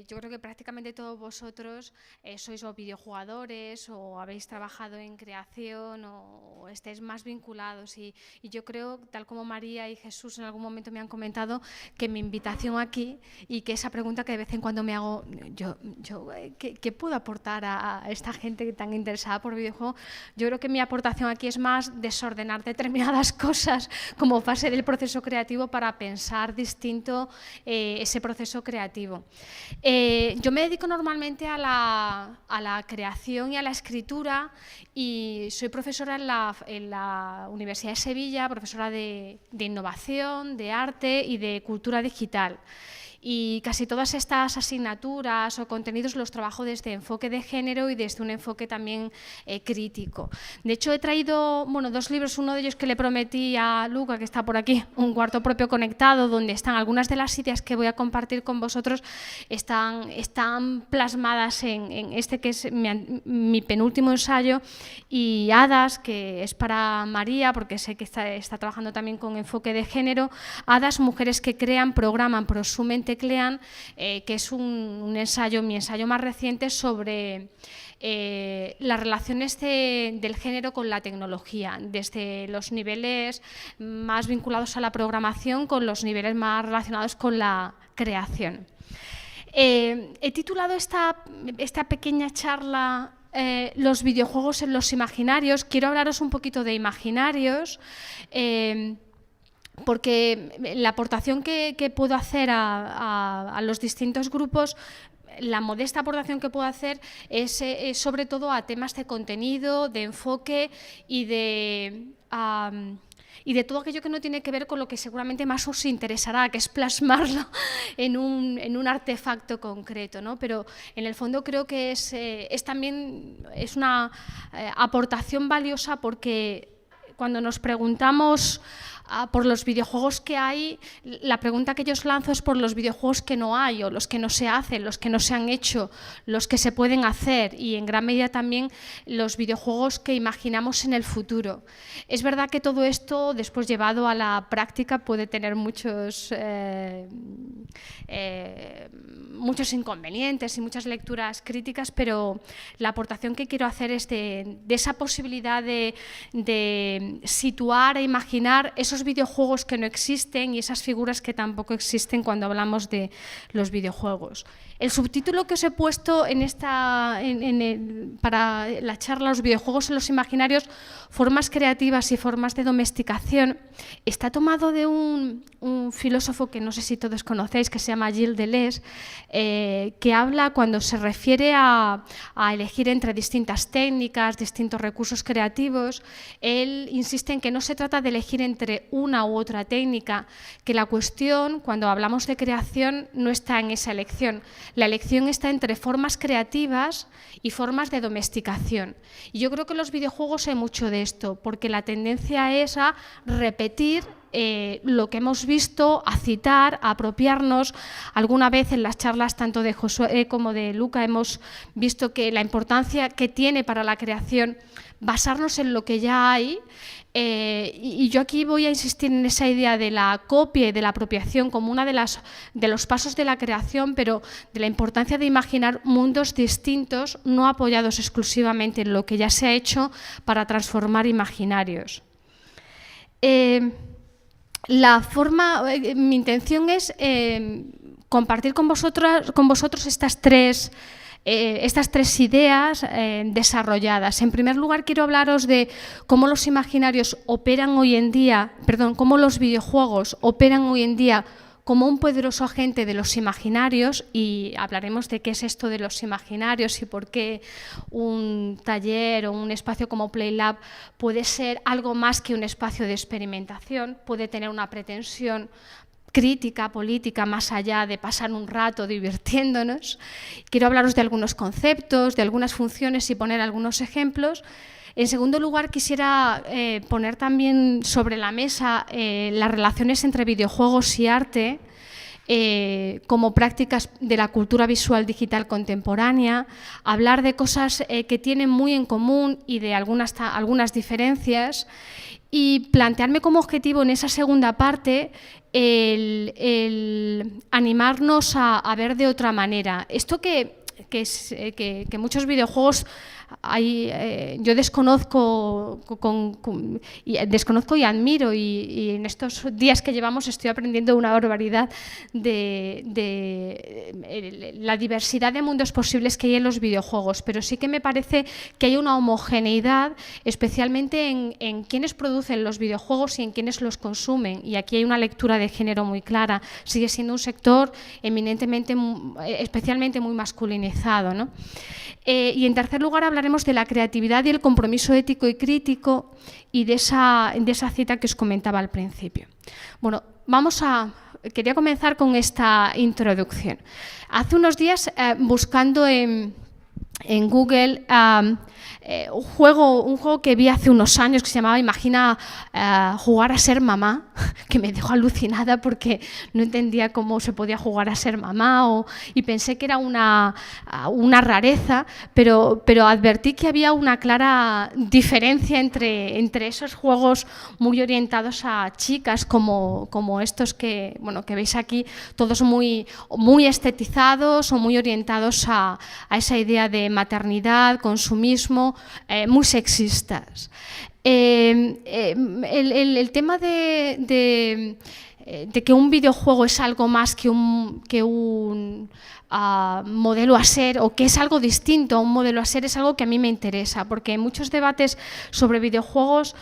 Yo creo que prácticamente todos vosotros sois o videojugadores o habéis trabajado en creación o estáis más vinculados y yo creo, tal como María y Jesús en algún momento me han comentado, que mi invitación aquí y que esa pregunta que de vez en cuando me hago, ¿qué puedo aportar a esta gente tan interesada por videojuegos? Yo creo que mi aportación aquí es más desordenar determinadas cosas como fase del proceso creativo para pensar distinto ese proceso creativo. Yo me dedico normalmente a la creación y a la escritura y soy profesora en la Universidad de Sevilla, profesora de innovación, de arte y de cultura digital. Y casi todas estas asignaturas o contenidos los trabajo desde enfoque de género y desde un enfoque también crítico. De hecho, he traído dos libros, uno de ellos que le prometí a Luca, que está por aquí, Un cuarto propio conectado, donde están algunas de las ideas que voy a compartir con vosotros, están plasmadas en este que es mi penúltimo ensayo, y Hadas, que es para María, porque sé que está trabajando también con enfoque de género. Hadas, mujeres que crean, programan, prosumen, teclean, que es un ensayo, mi ensayo más reciente sobre las relaciones del género con la tecnología, desde los niveles más vinculados a la programación con los niveles más relacionados con la creación. He titulado esta pequeña charla los videojuegos en los imaginarios. Quiero hablaros un poquito de imaginarios, porque la aportación que puedo hacer a los distintos grupos, la modesta aportación que puedo hacer es sobre todo a temas de contenido, de enfoque y de todo aquello que no tiene que ver con lo que seguramente más os interesará, que es plasmarlo en un artefacto concreto, ¿no? Pero en el fondo creo que es también una aportación valiosa, porque cuando nos preguntamos por los videojuegos que hay, la pregunta que yo os lanzo es por los videojuegos que no hay, o los que no se hacen, los que no se han hecho, los que se pueden hacer, y en gran medida también los videojuegos que imaginamos en el futuro. Es verdad que todo esto, después llevado a la práctica, puede tener muchos inconvenientes y muchas lecturas críticas, pero la aportación que quiero hacer es de esa posibilidad de situar e imaginar esos videojuegos que no existen y esas figuras que tampoco existen cuando hablamos de los videojuegos. El subtítulo que os he puesto para la charla, los videojuegos en los imaginarios, formas creativas y formas de domesticación, está tomado de un filósofo que no sé si todos conocéis, que se llama Gilles Deleuze, que habla, cuando se refiere a elegir entre distintas técnicas, distintos recursos creativos, él insiste en que no se trata de elegir entre una u otra técnica, que la cuestión, cuando hablamos de creación, no está en esa elección. La elección está entre formas creativas y formas de domesticación. Y yo creo que en los videojuegos hay mucho de esto, porque la tendencia es a repetir lo que hemos visto, a citar, a apropiarnos. Alguna vez en las charlas tanto de Josué como de Luca hemos visto que la importancia que tiene para la creación basarnos en lo que ya hay, y yo aquí voy a insistir en esa idea de la copia y de la apropiación como una de los pasos de la creación, pero de la importancia de imaginar mundos distintos, no apoyados exclusivamente en lo que ya se ha hecho, para transformar imaginarios. Mi intención es compartir con vosotros estas tres ideas desarrolladas. En primer lugar, quiero hablaros de cómo los imaginarios operan hoy en día, cómo los videojuegos operan hoy en día como un poderoso agente de los imaginarios, y hablaremos de qué es esto de los imaginarios y por qué un taller o un espacio como PlayLab puede ser algo más que un espacio de experimentación, puede tener una pretensión crítica, política, más allá de pasar un rato divirtiéndonos. Quiero hablaros de algunos conceptos, de algunas funciones y poner algunos ejemplos. En segundo lugar, quisiera poner también sobre la mesa las relaciones entre videojuegos y arte, como prácticas de la cultura visual digital contemporánea, hablar de cosas que tienen muy en común y de algunas diferencias, y plantearme como objetivo en esa segunda parte el animarnos a ver de otra manera. Esto que muchos videojuegos yo desconozco y admiro, y en estos días que llevamos estoy aprendiendo una barbaridad de la diversidad de mundos posibles que hay en los videojuegos, pero sí que me parece que hay una homogeneidad, especialmente en quienes producen los videojuegos y en quienes los consumen, y aquí hay una lectura de género muy clara. Sigue siendo un sector eminentemente, especialmente muy masculinizado, ¿no? Y en tercer lugar hablaremos de la creatividad y el compromiso ético y crítico, y de esa cita que os comentaba al principio. Bueno, quería comenzar con esta introducción. Hace unos días, buscando en Google un juego que vi hace unos años que se llamaba Imagina jugar a ser mamá, que me dejó alucinada porque no entendía cómo se podía jugar a ser mamá, y pensé que era una rareza, pero advertí que había una clara diferencia entre esos juegos muy orientados a chicas como estos que veis aquí, todos muy estetizados o muy orientados a esa idea de maternidad, consumismo, muy sexistas. El tema de que un videojuego es algo más que un modelo a ser, o que es algo distinto a un modelo a ser, es algo que a mí me interesa, porque en muchos debates sobre videojuegos,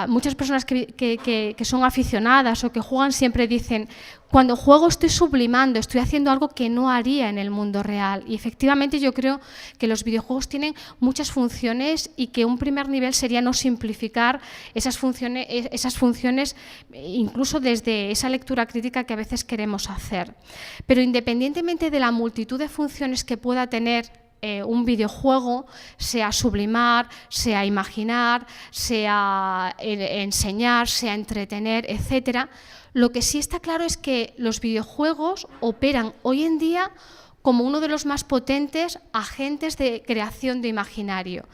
muchas personas que son aficionadas o que juegan siempre dicen: cuando juego estoy sublimando, estoy haciendo algo que no haría en el mundo real. Y efectivamente yo creo que los videojuegos tienen muchas funciones, y que un primer nivel sería no simplificar esas funciones, incluso desde esa lectura crítica que a veces queremos hacer. Pero independientemente de la multitud de funciones que pueda tener un videojuego, sea sublimar, sea imaginar, sea enseñar, sea entretener, etcétera, lo que sí está claro es que los videojuegos operan hoy en día como uno de los más potentes agentes de creación de imaginario.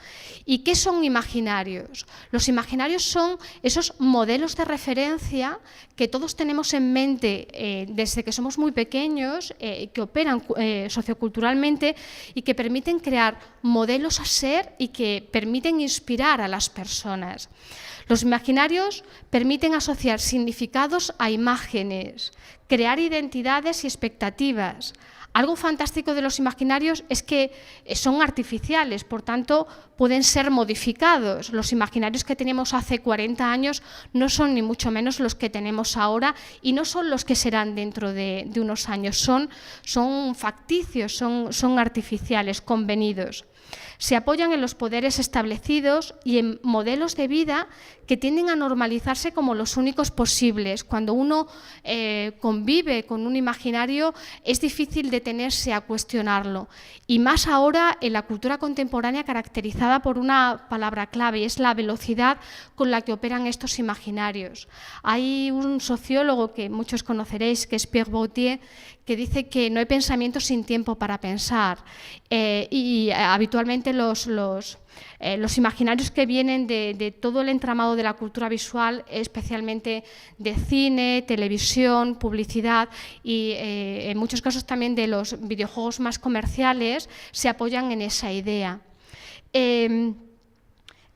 ¿Y qué son imaginarios? Los imaginarios son esos modelos de referencia que todos tenemos en mente desde que somos muy pequeños, que operan socioculturalmente y que permiten crear modelos a ser y que permiten inspirar a las personas. Los imaginarios permiten asociar significados a imágenes, crear identidades y expectativas. Algo fantástico de los imaginarios es que son artificiales, por tanto pueden ser modificados. Los imaginarios que teníamos hace 40 años no son ni mucho menos los que tenemos ahora, y no son los que serán dentro de unos años. Son facticios, son artificiales, convenidos. Se apoyan en los poderes establecidos y en modelos de vida que tienden a normalizarse como los únicos posibles. Cuando uno convive con un imaginario es difícil detenerse a cuestionarlo, y más ahora en la cultura contemporánea caracterizada por una palabra clave, y es la velocidad con la que operan estos imaginarios. Hay un sociólogo que muchos conoceréis, que es Pierre Bourdieu, que dice que no hay pensamiento sin tiempo para pensar, y habitualmente los imaginarios que vienen de todo el entramado de la cultura visual, especialmente de cine, televisión, publicidad, y en muchos casos también de los videojuegos más comerciales, se apoyan en esa idea.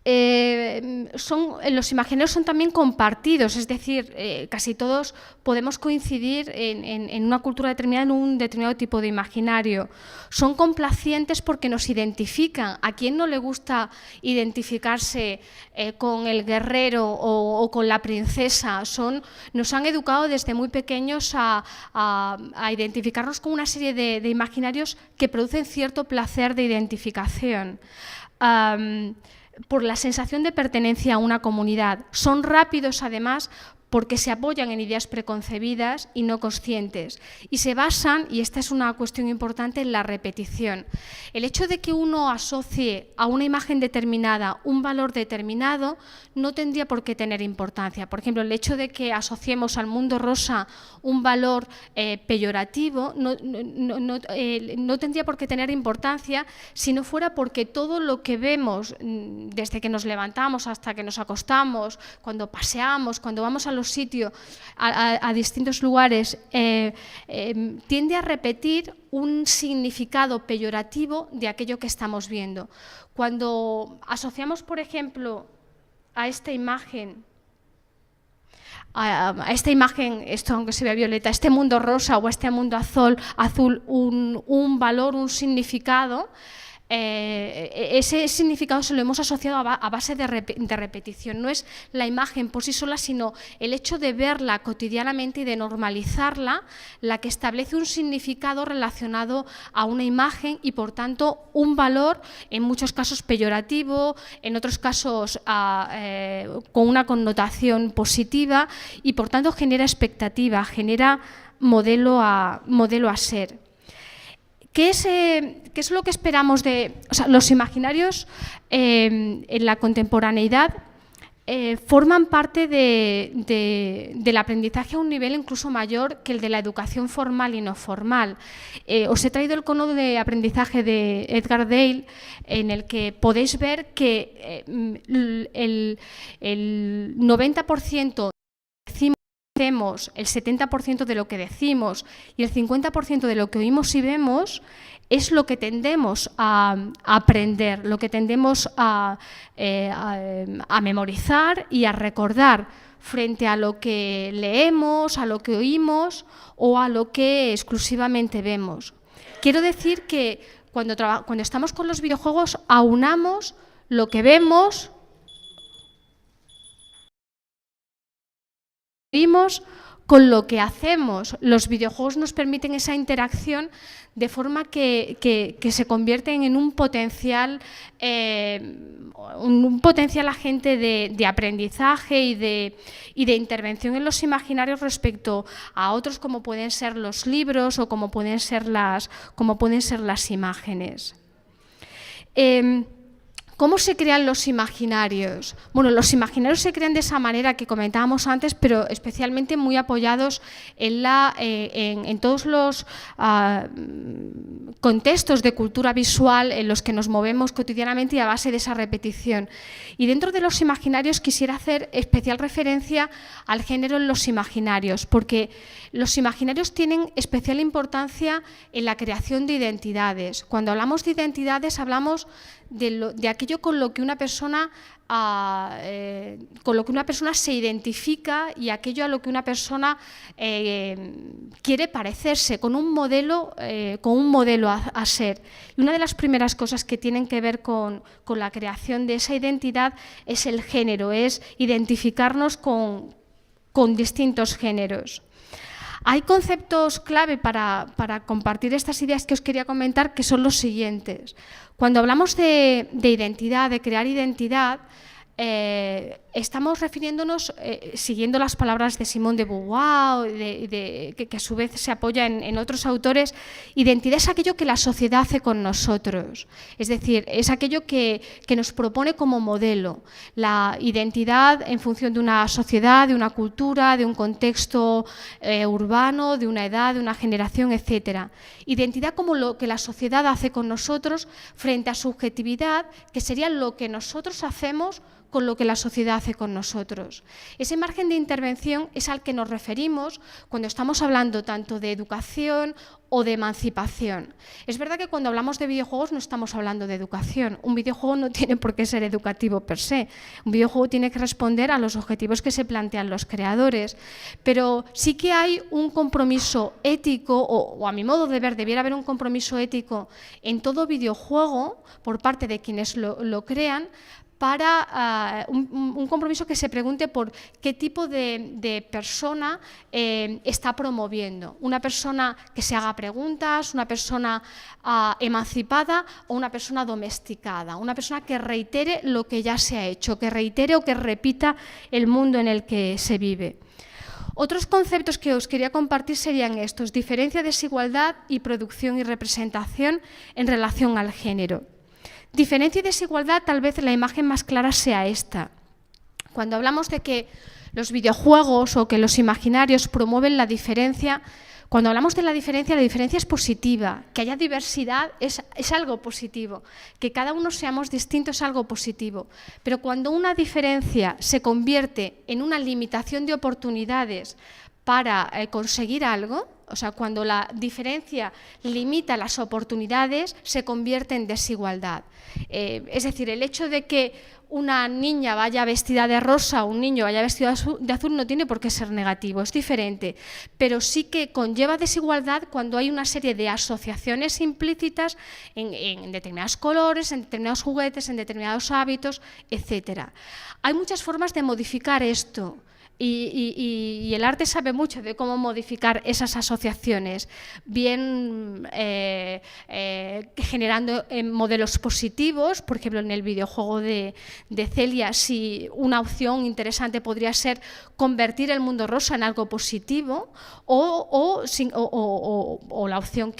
Los imaginarios son también compartidos, es decir, casi todos podemos coincidir en una cultura determinada, en un determinado tipo de imaginario. Son complacientes porque nos identifican. ¿A quién no le gusta identificarse con el guerrero o con la princesa? Nos han educado desde muy pequeños a identificarnos con una serie de imaginarios que producen cierto placer de identificación. Por la sensación de pertenencia a una comunidad. Son rápidos, además, porque se apoyan en ideas preconcebidas y no conscientes. Y se basan, y esta es una cuestión importante, en la repetición. El hecho de que uno asocie a una imagen determinada un valor determinado no tendría por qué tener importancia. Por ejemplo, el hecho de que asociemos al mundo rosa un valor peyorativo no tendría por qué tener importancia si no fuera porque todo lo que vemos desde que nos levantamos hasta que nos acostamos, cuando paseamos, cuando vamos a los sitios, a distintos lugares, tiende a repetir un significado peyorativo de aquello que estamos viendo. Cuando asociamos, por ejemplo, a esta imagen, esto aunque se vea violeta, este mundo rosa o este mundo azul un valor, un significado, ese significado se lo hemos asociado a base de repetición. No es la imagen por sí sola, sino el hecho de verla cotidianamente y de normalizarla, la que establece un significado relacionado a una imagen y, por tanto, un valor, en muchos casos peyorativo, en otros casos con una connotación positiva y, por tanto, genera expectativa, genera modelo a ser. ¿Qué es lo que esperamos de los imaginarios en la contemporaneidad? Forman parte del aprendizaje a un nivel incluso mayor que el de la educación formal y no formal. Os he traído el cono de aprendizaje de Edgar Dale, en el que podéis ver que el 90% hacemos, el 70% de lo que decimos y el 50% de lo que oímos y vemos es lo que tendemos a aprender, lo que tendemos a memorizar y a recordar frente a lo que leemos, a lo que oímos o a lo que exclusivamente vemos. Quiero decir que cuando estamos con los videojuegos aunamos lo que vemos, con lo que hacemos. Los videojuegos nos permiten esa interacción de forma que se convierten en un potencial agente de aprendizaje y de intervención en los imaginarios respecto a otros como pueden ser los libros o como pueden ser las imágenes. ¿Cómo se crean los imaginarios? Bueno, los imaginarios se crean de esa manera que comentábamos antes, pero especialmente muy apoyados en todos los contextos de cultura visual en los que nos movemos cotidianamente y a base de esa repetición. Y dentro de los imaginarios quisiera hacer especial referencia al género en los imaginarios, porque los imaginarios tienen especial importancia en la creación de identidades. Cuando hablamos de identidades hablamos de aquello con lo que una persona se identifica y aquello a lo que una persona quiere parecerse, con un modelo a ser. Y una de las primeras cosas que tienen que ver con la creación de esa identidad es el género, es identificarnos con distintos géneros. Hay conceptos clave para compartir estas ideas que os quería comentar, que son los siguientes. Cuando hablamos de identidad, de crear identidad, estamos refiriéndonos, siguiendo las palabras de Simone de Beauvoir, que a su vez se apoya en otros autores, identidad es aquello que la sociedad hace con nosotros, es decir, es aquello que nos propone como modelo. La identidad en función de una sociedad, de una cultura, de un contexto urbano, de una edad, de una generación, etc. Identidad como lo que la sociedad hace con nosotros frente a subjetividad, que sería lo que nosotros hacemos con lo que la sociedad hace con nosotros. Ese margen de intervención es al que nos referimos cuando estamos hablando tanto de educación o de emancipación. Es verdad que cuando hablamos de videojuegos no estamos hablando de educación. Un videojuego no tiene por qué ser educativo per se. Un videojuego tiene que responder a los objetivos que se plantean los creadores. Pero sí que hay un compromiso ético, o a mi modo de ver debiera haber un compromiso ético en todo videojuego por parte de quienes lo crean, para un compromiso que se pregunte por qué tipo de persona está promoviendo. Una persona que se haga preguntas, una persona emancipada o una persona domesticada. Una persona que reitere lo que ya se ha hecho, que reitere o que repita el mundo en el que se vive. Otros conceptos que os quería compartir serían estos: diferencia, desigualdad y producción y representación en relación al género. Diferencia y desigualdad, tal vez la imagen más clara sea esta. Cuando hablamos de que los videojuegos o que los imaginarios promueven la diferencia, cuando hablamos de la diferencia es positiva. Que haya diversidad es algo positivo. Que cada uno seamos distintos es algo positivo. Pero cuando una diferencia se convierte en una limitación de oportunidades para conseguir algo, o sea, cuando la diferencia limita las oportunidades, se convierte en desigualdad. Es decir, el hecho de que una niña vaya vestida de rosa o un niño vaya vestido de azul no tiene por qué ser negativo, es diferente, pero sí que conlleva desigualdad cuando hay una serie de asociaciones implícitas en determinados colores, en determinados juguetes, en determinados hábitos, etc. Hay muchas formas de modificar esto. Y el arte sabe mucho de cómo modificar esas asociaciones, bien generando modelos positivos. Por ejemplo, en el videojuego de Celia, si una opción interesante podría ser convertir el mundo rosa en algo positivo, o la opción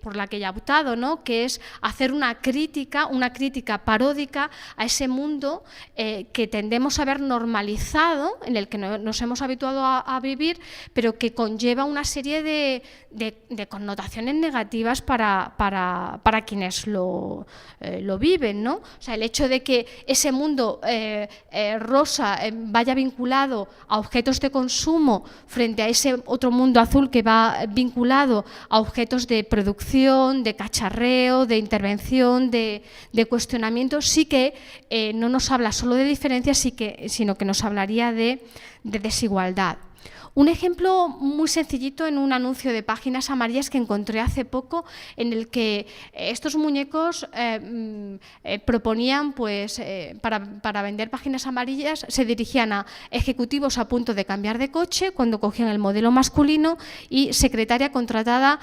por la que ella ha optado, ¿no?, que es hacer una crítica paródica a ese mundo que tendemos a ver normalizado, en el que nos hemos habituado a vivir, pero que conlleva una serie de connotaciones negativas para quienes lo viven, ¿no? O sea, el hecho de que ese mundo rosa vaya vinculado a objetos de consumo frente a ese otro mundo azul que va vinculado a objetos de producción, de cacharreo, de intervención, de cuestionamiento, sí que no nos habla solo de diferencias, sino que nos hablaría de desigualdad. Un ejemplo muy sencillito en un anuncio de Páginas Amarillas que encontré hace poco, en el que estos muñecos proponían, pues, para vender páginas amarillas, se dirigían a ejecutivos a punto de cambiar de coche cuando cogían el modelo masculino y secretaria contratada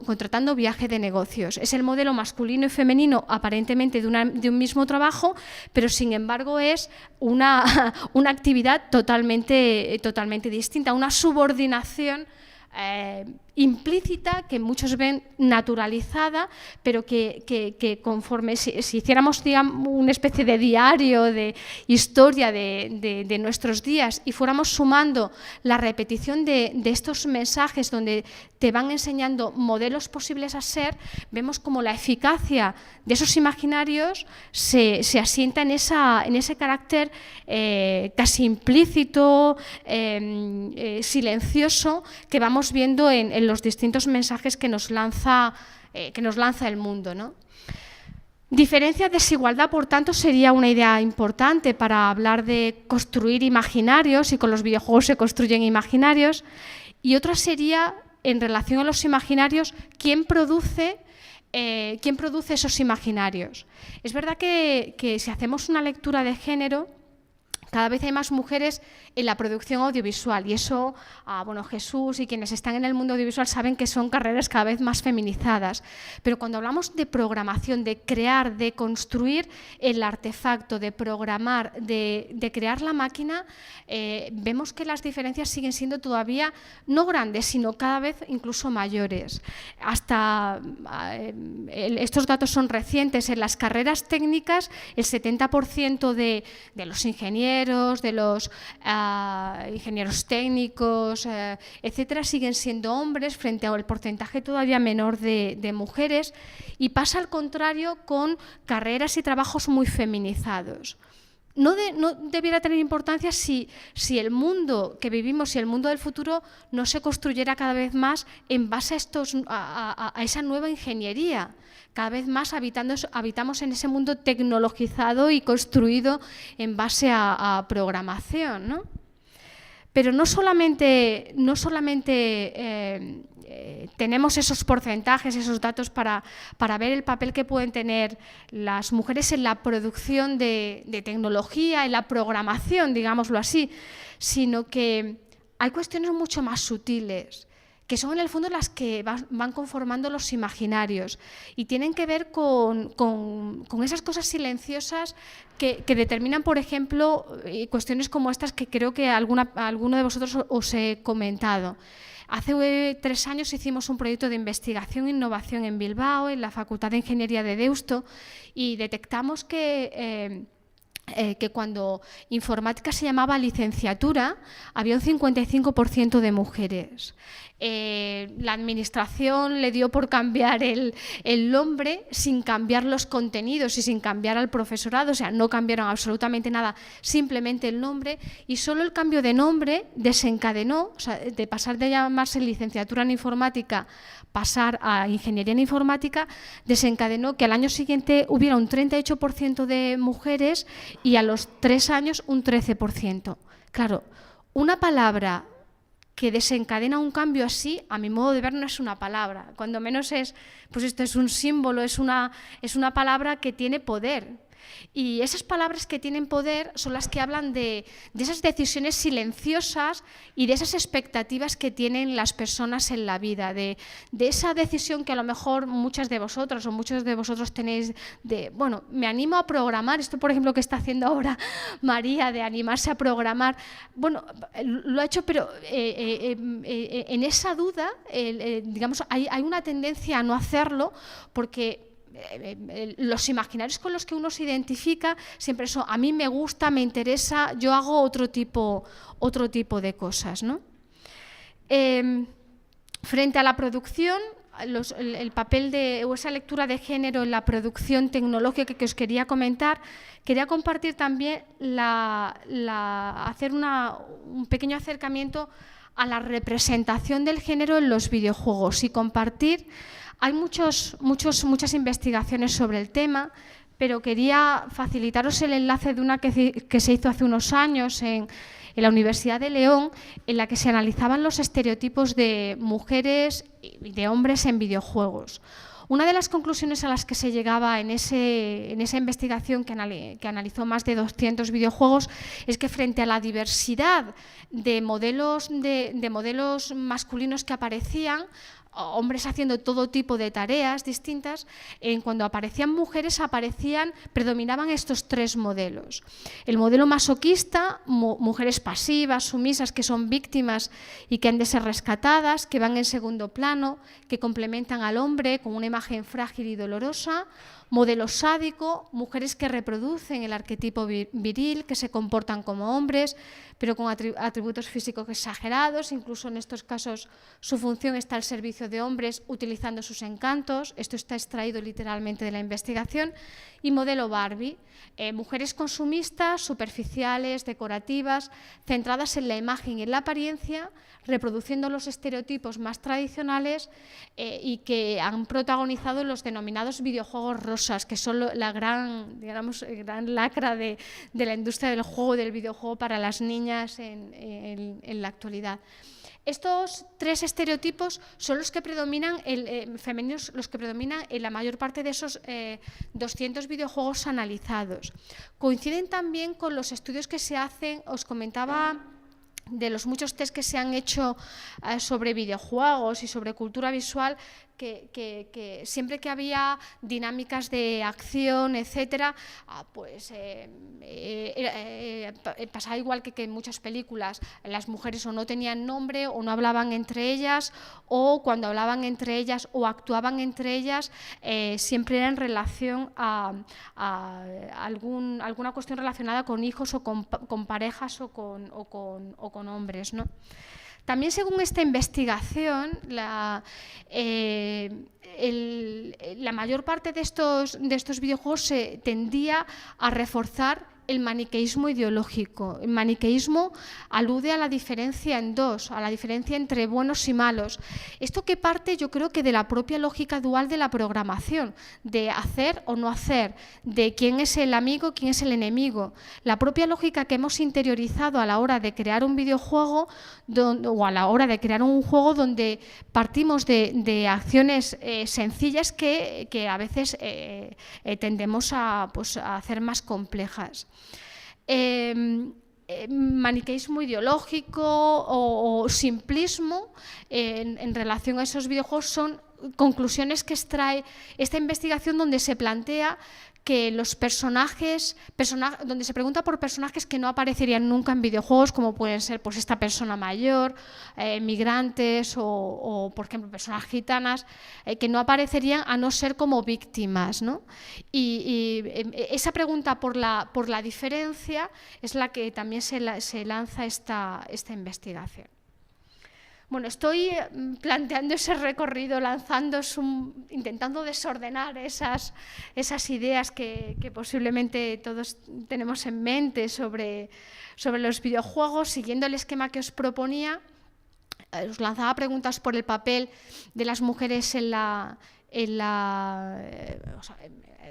contratando viaje de negocios. Es el modelo masculino y femenino aparentemente de un mismo trabajo, pero sin embargo es una actividad totalmente distinta, una subordinación implícita que muchos ven naturalizada, pero que conforme si hiciéramos, digamos, una especie de diario de historia de nuestros días y fuéramos sumando la repetición de estos mensajes donde te van enseñando modelos posibles a ser, vemos como la eficacia de esos imaginarios se asienta en ese carácter casi implícito, silencioso, que vamos viendo en los distintos mensajes que nos lanza el mundo, ¿no? Diferencia, desigualdad, por tanto, sería una idea importante para hablar de construir imaginarios, y con los videojuegos se construyen imaginarios. Y otra sería, en relación a los imaginarios, ¿quién produce esos imaginarios? Es verdad que si hacemos una lectura de género, cada vez hay más mujeres en la producción audiovisual, y eso, bueno, Jesús y quienes están en el mundo audiovisual saben que son carreras cada vez más feminizadas. Pero cuando hablamos de programación, de crear, de construir el artefacto, de programar, de crear la máquina, vemos que las diferencias siguen siendo todavía no grandes, sino cada vez incluso mayores. Estos datos son recientes. En las carreras técnicas, el 70% de los ingenieros, de los ingenieros técnicos, etcétera, siguen siendo hombres frente al porcentaje todavía menor de mujeres, y pasa al contrario con carreras y trabajos muy feminizados. No debiera tener importancia si el mundo que vivimos, si el mundo del futuro no se construyera cada vez más en base a esa nueva ingeniería. Cada vez más habitamos en ese mundo tecnologizado y construido en base a programación, ¿no? Pero no solamente tenemos esos porcentajes, esos datos para ver el papel que pueden tener las mujeres en la producción de tecnología, en la programación, digámoslo así, sino que hay cuestiones mucho más sutiles, que son en el fondo las que van conformando los imaginarios y tienen que ver con esas cosas silenciosas que determinan, por ejemplo, cuestiones como estas que creo que alguno de vosotros os he comentado. Hace 3 años hicimos un proyecto de investigación e innovación en Bilbao, en la Facultad de Ingeniería de Deusto, y detectamos que cuando informática se llamaba licenciatura, había un 55% de mujeres. La administración le dio por cambiar el nombre sin cambiar los contenidos y sin cambiar al profesorado, o sea, no cambiaron absolutamente nada, simplemente el nombre, y solo el cambio de nombre desencadenó, o sea, de pasar de llamarse licenciatura en informática pasar a ingeniería en informática, desencadenó que al año siguiente hubiera un 38% de mujeres y a los 3 años un 13%. Claro, una palabra que desencadena un cambio así, a mi modo de ver, no es una palabra, cuando menos pues esto es un símbolo, es una palabra que tiene poder. Y esas palabras que tienen poder son las que hablan de esas decisiones silenciosas y de esas expectativas que tienen las personas en la vida, de esa decisión que a lo mejor muchas de vosotros o muchos de vosotros tenéis de, bueno, me animo a programar, esto por ejemplo que está haciendo ahora María, de animarse a programar, bueno, lo ha hecho, pero en esa duda, digamos, hay una tendencia a no hacerlo porque los imaginarios con los que uno se identifica siempre son, a mí me gusta, me interesa, yo hago otro tipo de cosas, ¿no? Frente a la producción, el papel o esa lectura de género en la producción tecnológica que os quería comentar, quería compartir también hacer un pequeño acercamiento a la representación del género en los videojuegos y compartir. Hay muchas investigaciones sobre el tema, pero quería facilitaros el enlace de una que se hizo hace unos años en la Universidad de León, en la que se analizaban los estereotipos de mujeres y de hombres en videojuegos. Una de las conclusiones a las que se llegaba en esa investigación que analizó más de 200 videojuegos es que frente a la diversidad de modelos masculinos que aparecían, hombres haciendo todo tipo de tareas distintas, cuando aparecían mujeres predominaban estos 3 modelos. El modelo masoquista, mujeres pasivas, sumisas, que son víctimas y que han de ser rescatadas, que van en segundo plano, que complementan al hombre con una imagen frágil y dolorosa. Modelo sádico, mujeres que reproducen el arquetipo viril, que se comportan como hombres, pero con atributos físicos exagerados, incluso en estos casos su función está al servicio de hombres utilizando sus encantos, esto está extraído literalmente de la investigación. Y modelo Barbie, mujeres consumistas, superficiales, decorativas, centradas en la imagen y en la apariencia, reproduciendo los estereotipos más tradicionales y que han protagonizado los denominados videojuegos rosas, que son la gran lacra de la industria del juego, del videojuego para las niñas en la actualidad. Estos 3 estereotipos son los que predominan, femeninos, los que predominan en la mayor parte de esos 200 videojuegos analizados. Coinciden también con los estudios que se hacen, os comentaba de los muchos test que se han hecho sobre videojuegos y sobre cultura visual, que siempre que había dinámicas de acción, etcétera, pues pasaba igual que en muchas películas, las mujeres o no tenían nombre o no hablaban entre ellas, o cuando hablaban entre ellas o actuaban entre ellas, siempre era en relación a alguna cuestión relacionada con hijos o con parejas o con hombres, ¿no? También, según esta investigación, la mayor parte de estos videojuegos se tendía a reforzar el maniqueísmo ideológico. El maniqueísmo alude a la diferencia en dos, a la diferencia entre buenos y malos. Esto que parte, yo creo que de la propia lógica dual de la programación, de hacer o no hacer, de quién es el amigo, quién es el enemigo. La propia lógica que hemos interiorizado a la hora de crear un videojuego o a la hora de crear un juego donde partimos de acciones sencillas que a veces tendemos a hacer más complejas. Maniqueísmo ideológico o simplismo en relación a esos videojuegos son conclusiones que extrae esta investigación, donde se plantea que los personajes, donde se pregunta por personajes que no aparecerían nunca en videojuegos, como pueden ser pues esta persona mayor, migrantes o por ejemplo personas gitanas, que no aparecerían a no ser como víctimas, ¿no? Y esa pregunta por la diferencia es la que también se lanza esta investigación. Bueno, estoy planteando ese recorrido, intentando desordenar esas ideas que posiblemente todos tenemos en mente sobre los videojuegos, siguiendo el esquema que os proponía. Os lanzaba preguntas por el papel de las mujeres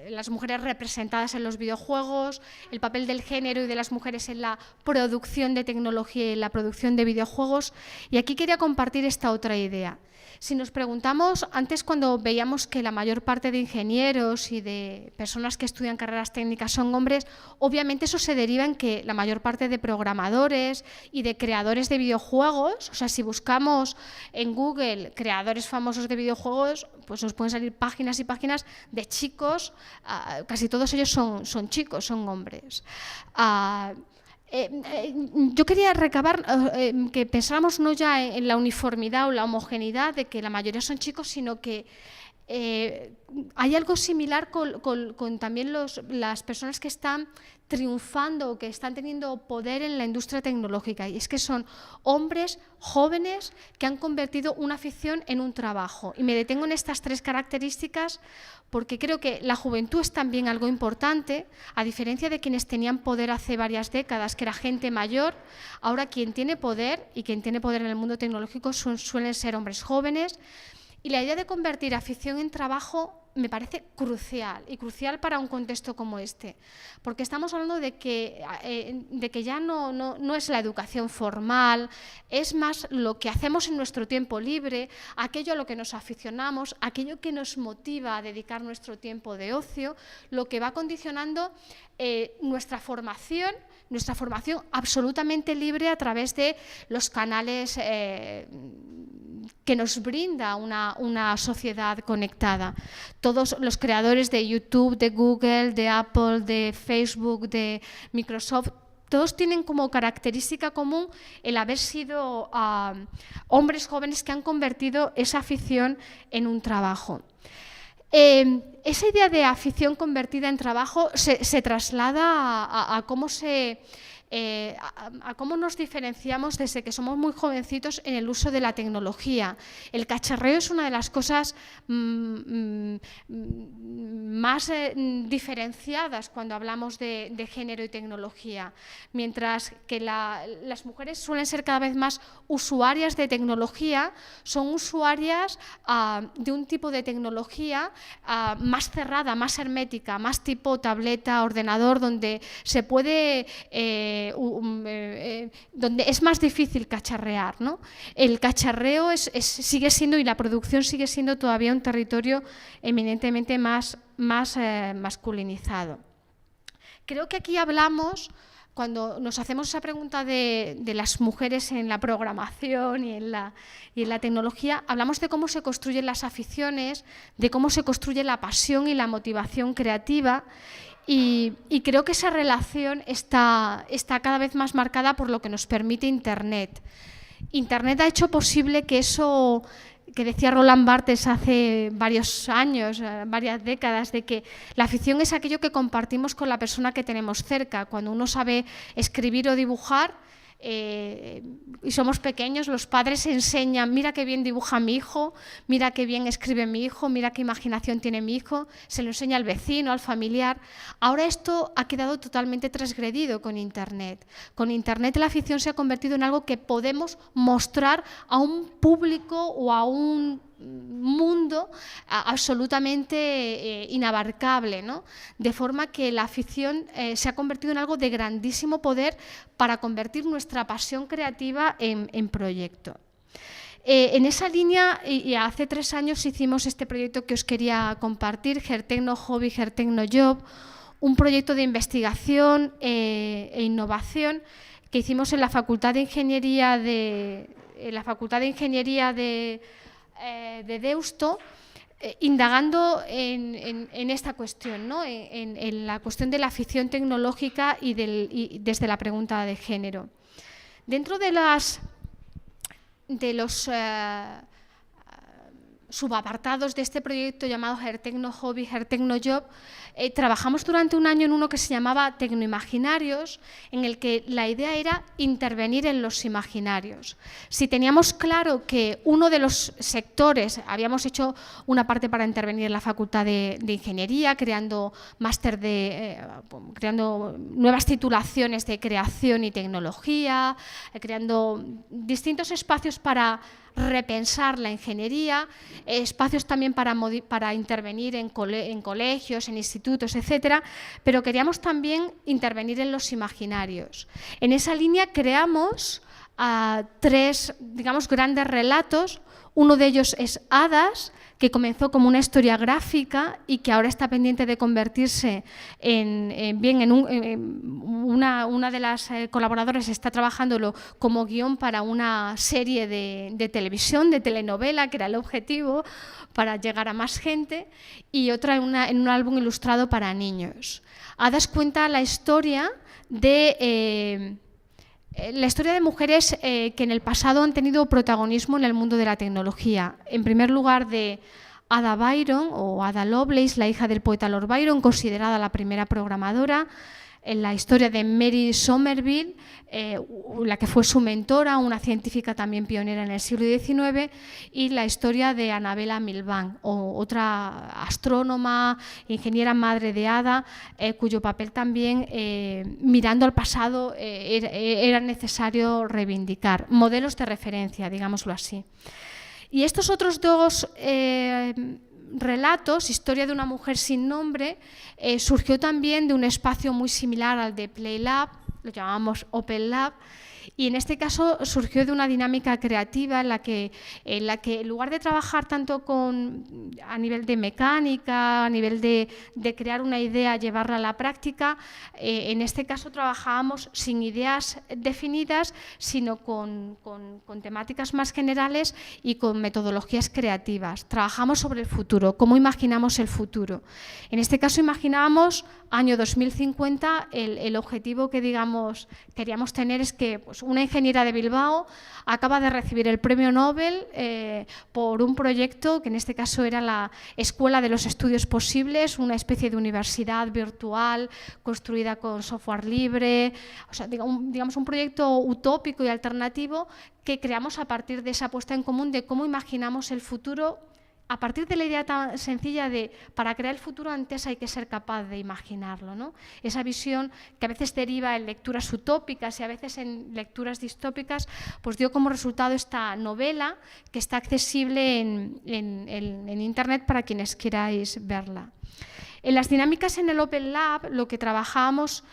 las mujeres representadas en los videojuegos, el papel del género y de las mujeres en la producción de tecnología y en la producción de videojuegos. Y aquí quería compartir esta otra idea. Si nos preguntamos, antes cuando veíamos que la mayor parte de ingenieros y de personas que estudian carreras técnicas son hombres, obviamente eso se deriva en que la mayor parte de programadores y de creadores de videojuegos, o sea, si buscamos en Google creadores famosos de videojuegos, pues nos pueden salir páginas y páginas de chicos, casi todos ellos son chicos, son hombres. Yo quería recabar que pensáramos no ya en la uniformidad o la homogeneidad de que la mayoría son chicos, sino que hay algo similar con también las personas que están triunfando o que están teniendo poder en la industria tecnológica, y es que son hombres jóvenes que han convertido una afición en un trabajo. Y me detengo en estas tres características porque creo que la juventud es también algo importante, a diferencia de quienes tenían poder hace varias décadas, que era gente mayor. Ahora quien tiene poder y quien tiene poder en el mundo tecnológico suelen ser hombres jóvenes. Y la idea de convertir afición en trabajo me parece crucial, y crucial para un contexto como este, porque estamos hablando de que ya no es la educación formal, es más lo que hacemos en nuestro tiempo libre, aquello a lo que nos aficionamos, aquello que nos motiva a dedicar nuestro tiempo de ocio, lo que va condicionando nuestra formación absolutamente libre a través de los canales que nos brinda una sociedad conectada. Todos los creadores de YouTube, de Google, de Apple, de Facebook, de Microsoft, todos tienen como característica común el haber sido hombres jóvenes que han convertido esa afición en un trabajo. Esa idea de afición convertida en trabajo se traslada a cómo a cómo nos diferenciamos desde que somos muy jovencitos en el uso de la tecnología. El cacharreo es una de las cosas más diferenciadas cuando hablamos de género y tecnología, mientras que las mujeres suelen ser cada vez más usuarias de tecnología, son usuarias de un tipo de tecnología más cerrada, más hermética, más tipo tableta, ordenador, donde se puede donde es más difícil cacharrear, ¿no? El cacharreo sigue siendo, y la producción sigue siendo todavía un territorio eminentemente más masculinizado. Creo que aquí hablamos, cuando nos hacemos esa pregunta de las mujeres en la programación y en la tecnología, hablamos de cómo se construyen las aficiones, de cómo se construye la pasión y la motivación creativa. Y creo que esa relación está cada vez más marcada por lo que nos permite Internet. Internet ha hecho posible que eso que decía Roland Barthes hace varios años, varias décadas, de que la afición es aquello que compartimos con la persona que tenemos cerca. Cuando uno sabe escribir o dibujar, y somos pequeños, los padres enseñan, mira qué bien dibuja mi hijo, mira qué bien escribe mi hijo, mira qué imaginación tiene mi hijo, se lo enseña al vecino, al familiar. Ahora esto ha quedado totalmente transgredido con Internet. Con Internet la ficción se ha convertido en algo que podemos mostrar a un público o a un mundo absolutamente inabarcable, ¿no? De forma que la ficción se ha convertido en algo de grandísimo poder para convertir nuestra pasión creativa en proyecto. En esa línea, y hace 3 años hicimos este proyecto que os quería compartir, Gertecno Hobby, Gertecno Job, un proyecto de investigación e innovación que hicimos en la Facultad de Ingeniería de Deusto, indagando en esta cuestión, ¿no? en la cuestión de la ficción tecnológica y desde la pregunta de género. Dentro de los subapartados de este proyecto llamado Gertecno Hobby, Gertecno Job, trabajamos durante un año en uno que se llamaba Tecnoimaginarios, en el que la idea era intervenir en los imaginarios. Si teníamos claro que uno de los sectores, habíamos hecho una parte para intervenir en la Facultad de Ingeniería, creando creando nuevas titulaciones de creación y tecnología, creando distintos espacios para repensar la ingeniería, espacios también para intervenir en colegios, en institutos, etcétera, pero queríamos también intervenir en los imaginarios. En esa línea creamos 3, digamos, grandes relatos. Uno de ellos es Hadas, que comenzó como una historia gráfica y que ahora está pendiente de convertirse una de las colaboradoras está trabajándolo como guión para una serie de televisión, de telenovela, que era el objetivo para llegar a más gente, y otra en un álbum ilustrado para niños. Hadas cuenta la historia de mujeres que en el pasado han tenido protagonismo en el mundo de la tecnología. En primer lugar, de Ada Byron o Ada Lovelace, la hija del poeta Lord Byron, considerada la primera programadora. En la historia de Mary Somerville, la que fue su mentora, una científica también pionera en el siglo XIX, y la historia de Annabella Milbank, otra astrónoma, ingeniera madre de Ada, cuyo papel también, mirando al pasado, era necesario reivindicar. Modelos de referencia, digámoslo así. Y estos otros 2 relatos, Historia de una mujer sin nombre, surgió también de un espacio muy similar al de PlayLab, lo llamamos Open Lab, y en este caso surgió de una dinámica creativa en la que en lugar de trabajar tanto a nivel de mecánica, a nivel de crear una idea, llevarla a la práctica, en este caso trabajábamos sin ideas definidas, sino con temáticas más generales y con metodologías creativas. Trabajamos sobre el futuro, cómo imaginamos el futuro. En este caso imaginábamos año 2050, el objetivo que queríamos tener es que pues, una ingeniera de Bilbao acaba de recibir el premio Nobel por un proyecto que en este caso era la Escuela de los Estudios Posibles, una especie de universidad virtual construida con software libre, o sea, digamos un proyecto utópico y alternativo que creamos a partir de esa puesta en común de cómo imaginamos el futuro. A partir de la idea tan sencilla de para crear el futuro antes hay que ser capaz de imaginarlo, ¿no? Esa visión que a veces deriva en lecturas utópicas y a veces en lecturas distópicas, pues dio como resultado esta novela que está accesible en Internet para quienes queráis verla. En las dinámicas en el Open Lab lo que trabajamos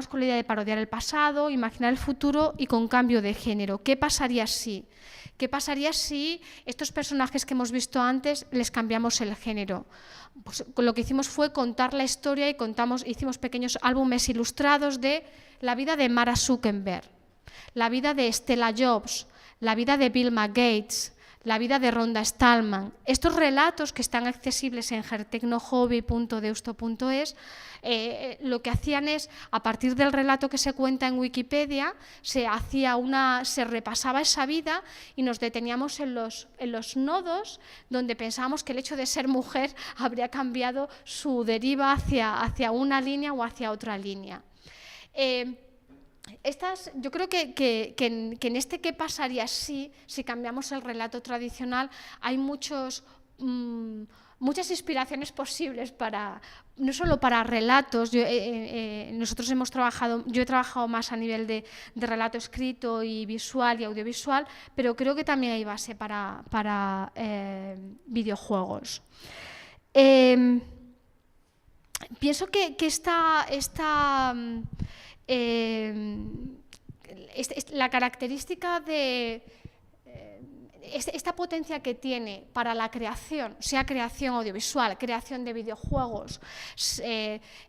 con la idea de parodiar el pasado, imaginar el futuro y con cambio de género. ¿Qué pasaría si? ¿Qué pasaría si estos personajes que hemos visto antes les cambiamos el género? Pues lo que hicimos fue contar la historia y hicimos pequeños álbumes ilustrados de la vida de Mara Zuckerberg, la vida de Stella Jobs, la vida de Bill Gates, la vida de Rhonda Stallman. Estos relatos que están accesibles en gertecnohobby.deusto.es, lo que hacían es, a partir del relato que se cuenta en Wikipedia, se repasaba esa vida y nos deteníamos en los nodos donde pensábamos que el hecho de ser mujer habría cambiado su deriva hacia una línea o hacia otra línea. yo creo que en este qué pasaría si cambiamos el relato tradicional, hay muchas inspiraciones posibles no solo para relatos. Nosotros yo he trabajado más a nivel de relato escrito y visual y audiovisual, pero creo que también hay base para videojuegos. Pienso que la característica de esta potencia que tiene para la creación, sea creación audiovisual, creación de videojuegos,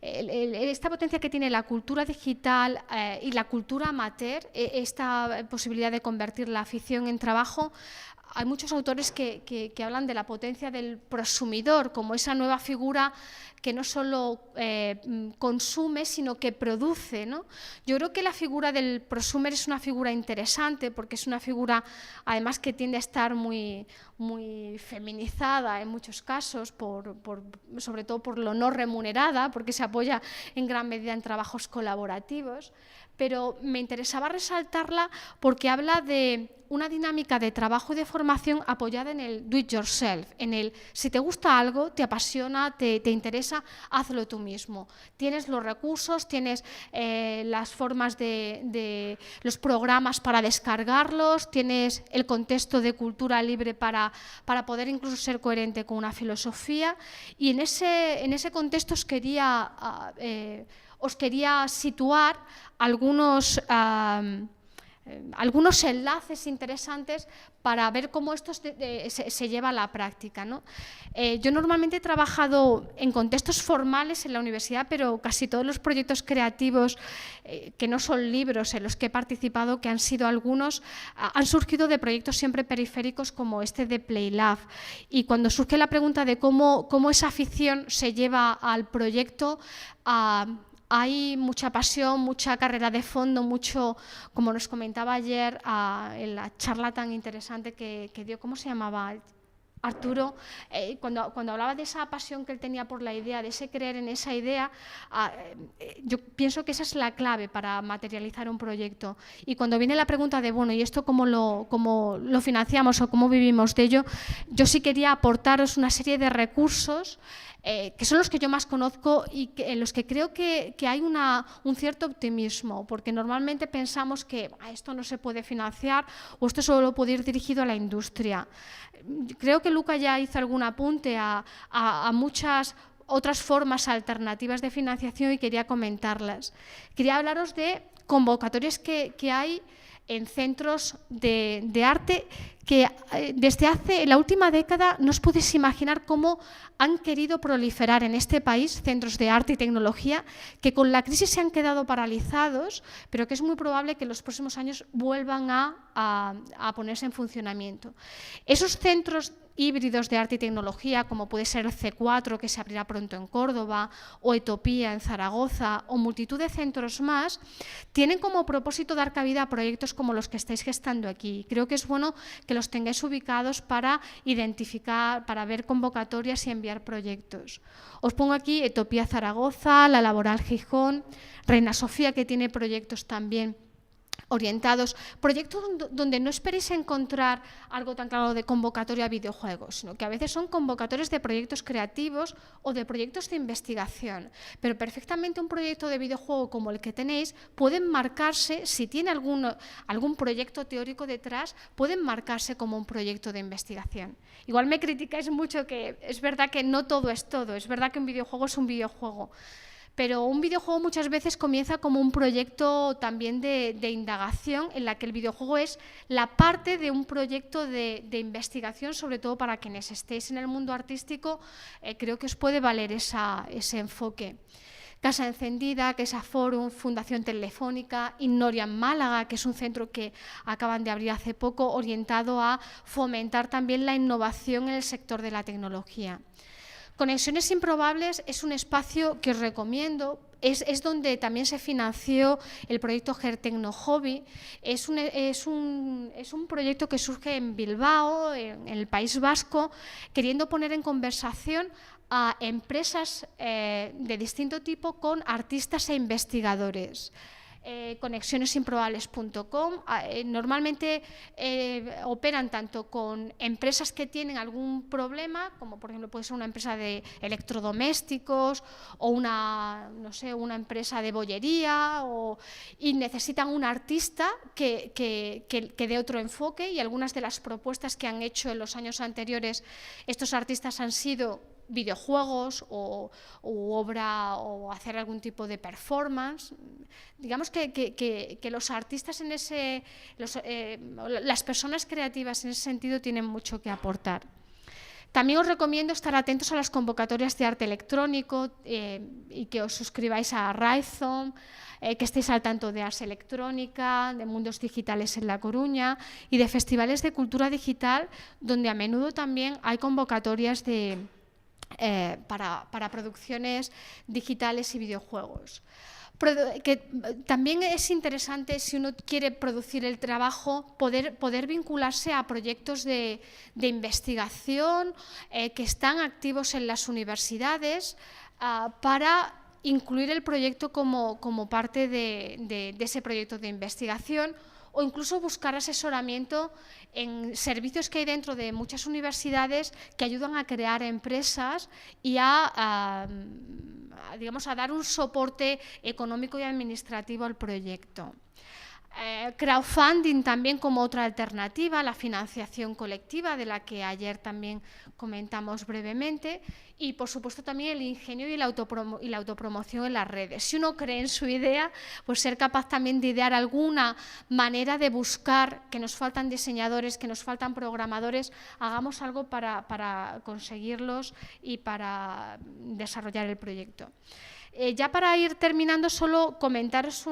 esta potencia que tiene la cultura digital y la cultura amateur, esta posibilidad de convertir la afición en trabajo. Hay muchos autores que hablan de la potencia del prosumidor como esa nueva figura que no solo consume, sino que produce, ¿no? Yo creo que la figura del prosumer es una figura interesante porque es una figura, además, que tiende a estar muy feminizada en muchos casos, sobre todo por lo no remunerada, porque se apoya en gran medida en trabajos colaborativos. Pero me interesaba resaltarla porque habla de una dinámica de trabajo y de formación apoyada en el do it yourself, en el si te gusta algo, te apasiona, te interesa, hazlo tú mismo. Tienes los recursos, tienes las formas los programas para descargarlos, tienes el contexto de cultura libre para poder incluso ser coherente con una filosofía, y en ese contexto os quería situar algunos enlaces interesantes para ver cómo esto se lleva a la práctica, ¿no? Yo normalmente he trabajado en contextos formales en la universidad, pero casi todos los proyectos creativos que no son libros en los que he participado, que han sido algunos, han surgido de proyectos siempre periféricos como este de PlayLab. Y cuando surge la pregunta de cómo esa afición se lleva al proyecto, hay mucha pasión, mucha carrera de fondo, mucho, como nos comentaba ayer en la charla tan interesante que dio, ¿cómo se llamaba? Arturo, cuando hablaba de esa pasión que él tenía por la idea, de ese creer en esa idea, yo pienso que esa es la clave para materializar un proyecto. Y cuando viene la pregunta de, bueno, ¿y esto cómo lo financiamos o cómo vivimos de ello? Yo sí quería aportaros una serie de recursos que son los que yo más conozco y en los que creo que hay un cierto optimismo, porque normalmente pensamos que esto no se puede financiar o esto solo puede ir dirigido a la industria. Creo que Luca ya hizo algún apunte a muchas otras formas alternativas de financiación y quería comentarlas. Quería hablaros de convocatorias que hay en centros de arte que desde la última década no os podéis imaginar cómo han querido proliferar en este país centros de arte y tecnología que con la crisis se han quedado paralizados, pero que es muy probable que en los próximos años vuelvan a ponerse en funcionamiento. Esos centros híbridos de arte y tecnología, como puede ser el C4, que se abrirá pronto en Córdoba, o Etopía en Zaragoza, o multitud de centros más, tienen como propósito dar cabida a proyectos como los que estáis gestando aquí. Creo que es bueno que los tengáis ubicados para identificar, para ver convocatorias y enviar proyectos. Os pongo aquí Etopía Zaragoza, La Laboral Gijón, Reina Sofía, que tiene proyectos también orientados, proyectos donde no esperéis encontrar algo tan claro de convocatoria a videojuegos, sino que a veces son convocatorias de proyectos creativos o de proyectos de investigación, pero perfectamente un proyecto de videojuego como el que tenéis pueden marcarse, si tiene algún proyecto teórico detrás, pueden marcarse como un proyecto de investigación. Igual me criticáis mucho que es verdad que no todo es todo, es verdad que un videojuego es un videojuego, pero un videojuego muchas veces comienza como un proyecto también de indagación en la que el videojuego es la parte de un proyecto de investigación, sobre todo para quienes estéis en el mundo artístico, creo que os puede valer ese enfoque. Casa Encendida, que es Forum, Fundación Telefónica, Innoria en Málaga, que es un centro que acaban de abrir hace poco, orientado a fomentar también la innovación en el sector de la tecnología. Conexiones Improbables es un espacio que os recomiendo, es donde también se financió el proyecto Gertecno Hobby. Es un proyecto que surge en Bilbao, en el País Vasco, queriendo poner en conversación a empresas de distinto tipo con artistas e investigadores. conexionesimprobables.com. Normalmente operan tanto con empresas que tienen algún problema, como por ejemplo puede ser una empresa de electrodomésticos o una empresa de bollería, y necesitan un artista que dé otro enfoque, y algunas de las propuestas que han hecho en los años anteriores estos artistas han sido videojuegos o obra, o hacer algún tipo de performance. Digamos que los artistas las personas creativas en ese sentido tienen mucho que aportar. También os recomiendo estar atentos a las convocatorias de arte electrónico y que os suscribáis a Rhizome, que estéis al tanto de Ars Electrónica, de Mundos Digitales en La Coruña y de festivales de cultura digital, donde a menudo también hay convocatorias para producciones digitales y videojuegos. También es interesante, si uno quiere producir el trabajo, poder vincularse a proyectos de investigación que están activos en las universidades, para incluir el proyecto como parte de ese proyecto de investigación, o incluso buscar asesoramiento en servicios que hay dentro de muchas universidades que ayudan a crear empresas y a dar un soporte económico y administrativo al proyecto. Crowdfunding también como otra alternativa, la financiación colectiva, de la que ayer también comentamos brevemente, y por supuesto también el ingenio y la autopromoción en las redes. Si uno cree en su idea, pues ser capaz también de idear alguna manera de buscar, que nos faltan diseñadores, que nos faltan programadores, hagamos algo para conseguirlos y para desarrollar el proyecto. Ya para ir terminando, solo comentaros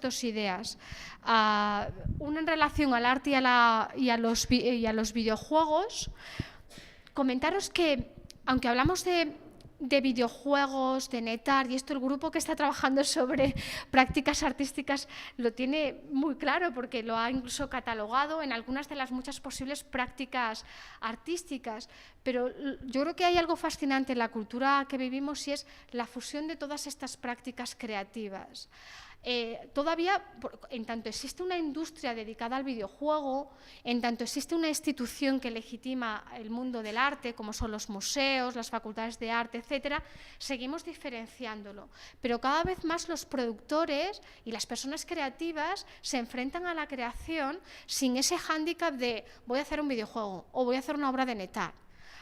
dos ideas. Una en relación al arte y a los videojuegos. Comentaros que, aunque hablamos de videojuegos, de NetArt, y esto el grupo que está trabajando sobre prácticas artísticas lo tiene muy claro, porque lo ha incluso catalogado en algunas de las muchas posibles prácticas artísticas, pero yo creo que hay algo fascinante en la cultura que vivimos, y es la fusión de todas estas prácticas creativas. Todavía, en tanto existe una industria dedicada al videojuego, en tanto existe una institución que legitima el mundo del arte, como son los museos, las facultades de arte, etcétera, seguimos diferenciándolo. Pero cada vez más los productores y las personas creativas se enfrentan a la creación sin ese hándicap de voy a hacer un videojuego o voy a hacer una obra de NetArt.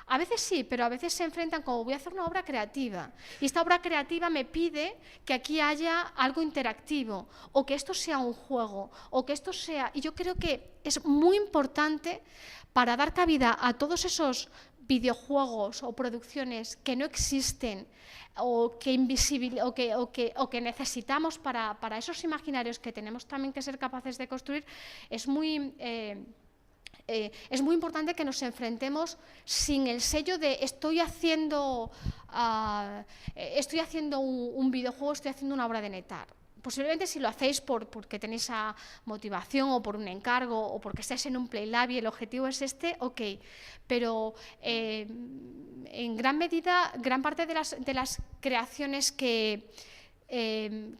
A veces sí, pero a veces se enfrentan como voy a hacer una obra creativa, y esta obra creativa me pide que aquí haya algo interactivo, o que esto sea un juego, o que esto sea... Y yo creo que es muy importante, para dar cabida a todos esos videojuegos o producciones que no existen, o que necesitamos para esos imaginarios que tenemos también que ser capaces de construir, es muy importante que nos enfrentemos sin el sello de estoy haciendo un videojuego, estoy haciendo una obra de NetArt. Posiblemente si lo hacéis porque tenéis esa motivación, o por un encargo, o porque estáis en un Playlab y el objetivo es este, ok, pero en gran medida, gran parte de las creaciones que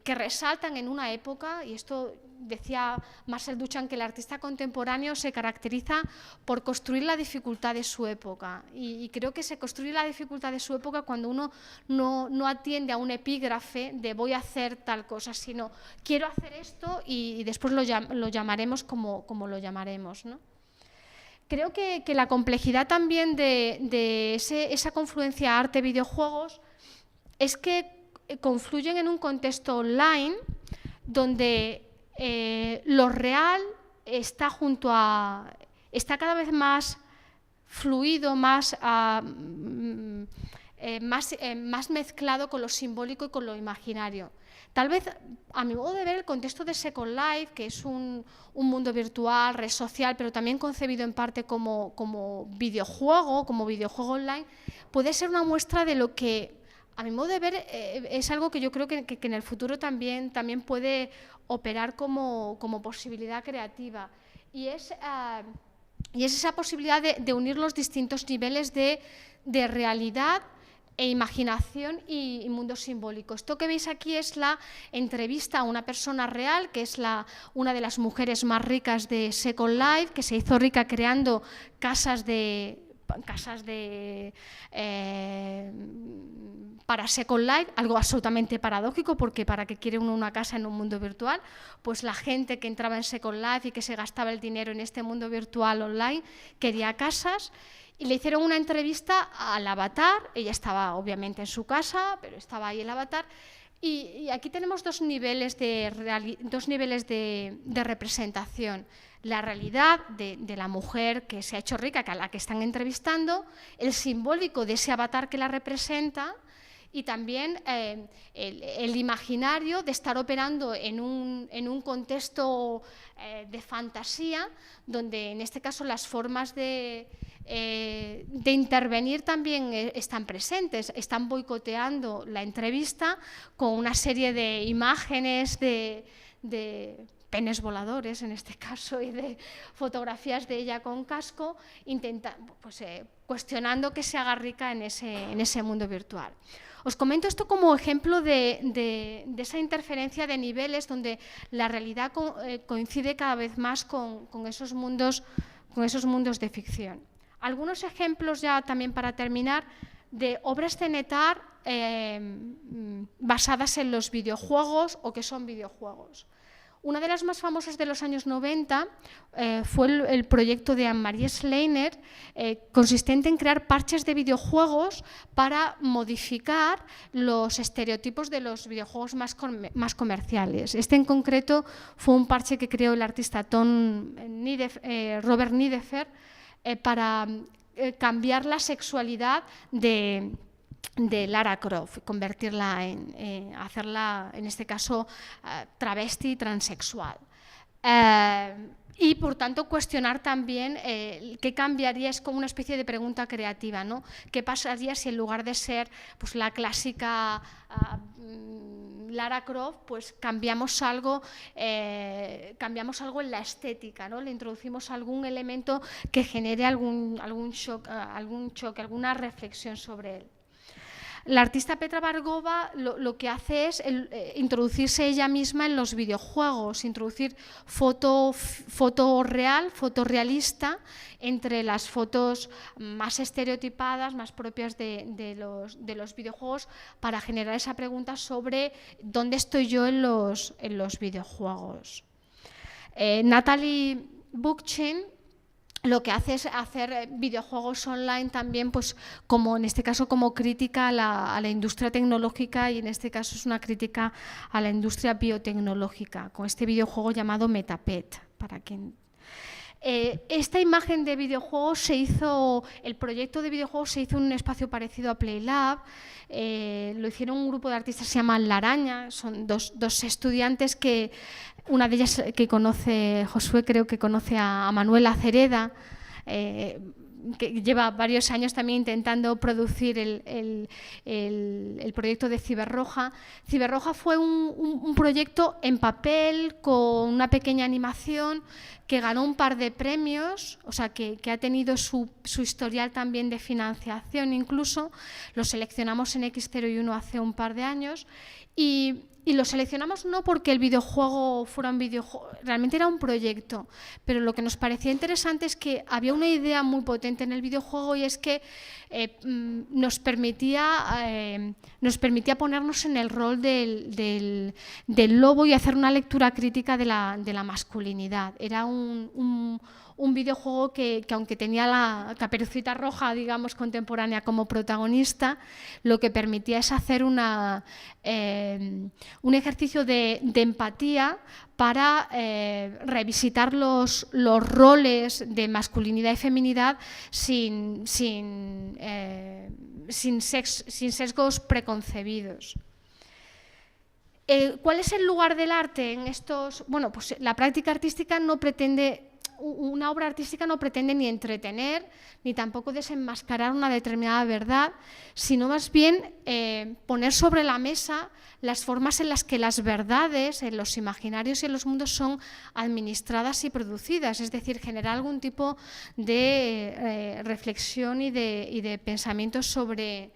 resaltan en una época, y esto decía Marcel Duchamp, que el artista contemporáneo se caracteriza por construir la dificultad de su época, y creo que se construye la dificultad de su época cuando uno no atiende a un epígrafe de voy a hacer tal cosa, sino quiero hacer esto y después lo llamaremos como lo llamaremos, ¿no? Creo que la complejidad también de esa confluencia arte-videojuegos es que confluyen en un contexto online donde lo real está cada vez más fluido, más mezclado con lo simbólico y con lo imaginario. Tal vez, a mi modo de ver, el contexto de Second Life, que es un mundo virtual, red social, pero también concebido en parte como videojuego online, puede ser una muestra de lo que, a mi modo de ver, es algo que yo creo que en el futuro también puede operar como posibilidad creativa. Y es esa posibilidad de unir los distintos niveles de realidad imaginación y mundo simbólico. Esto que veis aquí es la entrevista a una persona real, que es una de las mujeres más ricas de Second Life, que se hizo rica creando casas para Second Life, algo absolutamente paradójico, porque ¿para qué quiere uno una casa en un mundo virtual? Pues la gente que entraba en Second Life y que se gastaba el dinero en este mundo virtual online quería casas. Y le hicieron una entrevista al avatar, ella estaba obviamente en su casa, pero estaba ahí el avatar, y aquí tenemos dos niveles de representación. La realidad de la mujer que se ha hecho rica, a la que están entrevistando, el simbólico de ese avatar que la representa, y también el imaginario de estar operando en un contexto de fantasía, donde en este caso las formas de intervenir también están presentes, están boicoteando la entrevista con una serie de imágenes de penes voladores en este caso y de fotografías de ella con casco, cuestionando que se haga rica en ese mundo virtual. Os comento esto como ejemplo de esa interferencia de niveles donde la realidad coincide cada vez más con esos mundos de ficción. Algunos ejemplos ya también para terminar de obras de Netar basadas en los videojuegos o que son videojuegos. Una de las más famosas de los años 90 fue el proyecto de Anne-Marie Schleiner, consistente en crear parches de videojuegos para modificar los estereotipos de los videojuegos más comerciales. Este en concreto fue un parche que creó el artista Robert Nidefer para cambiar la sexualidad de Lara Croft, convertirla hacerla, en este caso, travesti transexual. Y por tanto cuestionar también qué cambiaría, es como una especie de pregunta creativa, ¿no? ¿Qué pasaría si en lugar de ser pues, la clásica Lara Croft, pues cambiamos algo en la estética, ¿no? Le introducimos algún elemento que genere algún choque, alguna reflexión sobre él. La artista Petra Bargova lo que hace es introducirse ella misma en los videojuegos, introducir foto real, foto realista, entre las fotos más estereotipadas, más propias de los videojuegos, para generar esa pregunta sobre dónde estoy yo en los videojuegos. Natalie Bookchin lo que hace es hacer videojuegos online también, pues como en este caso como crítica a la industria tecnológica, y en este caso es una crítica a la industria biotecnológica, con este videojuego llamado Metapet, para quien... esta imagen de videojuegos el proyecto de videojuegos se hizo en un espacio parecido a PlayLab, lo hicieron un grupo de artistas que se llaman La Araña, son dos estudiantes que, una de ellas que conoce, Josué creo que conoce a Manuela Cereda, que lleva varios años también intentando producir el proyecto de Ciberroja. Ciberroja fue un proyecto en papel con una pequeña animación que ganó un par de premios, o sea que ha tenido su historial también de financiación incluso. Lo seleccionamos en X01 hace un par de años y lo seleccionamos no porque el videojuego fuera un videojuego, realmente era un proyecto, pero lo que nos parecía interesante es que había una idea muy potente en el videojuego, y es que nos permitía ponernos en el rol del lobo y hacer una lectura crítica de la masculinidad. Era un videojuego que aunque tenía la Caperucita Roja, digamos, contemporánea como protagonista, lo que permitía es hacer un ejercicio de empatía para revisitar los roles de masculinidad y feminidad sin sesgos preconcebidos. ¿Cuál es el lugar del arte en estos? Bueno, pues la práctica artística no pretende... Una obra artística no pretende ni entretener, ni tampoco desenmascarar una determinada verdad, sino más bien poner sobre la mesa las formas en las que las verdades en los imaginarios y en los mundos son administradas y producidas, es decir, generar algún tipo de reflexión y de pensamiento sobre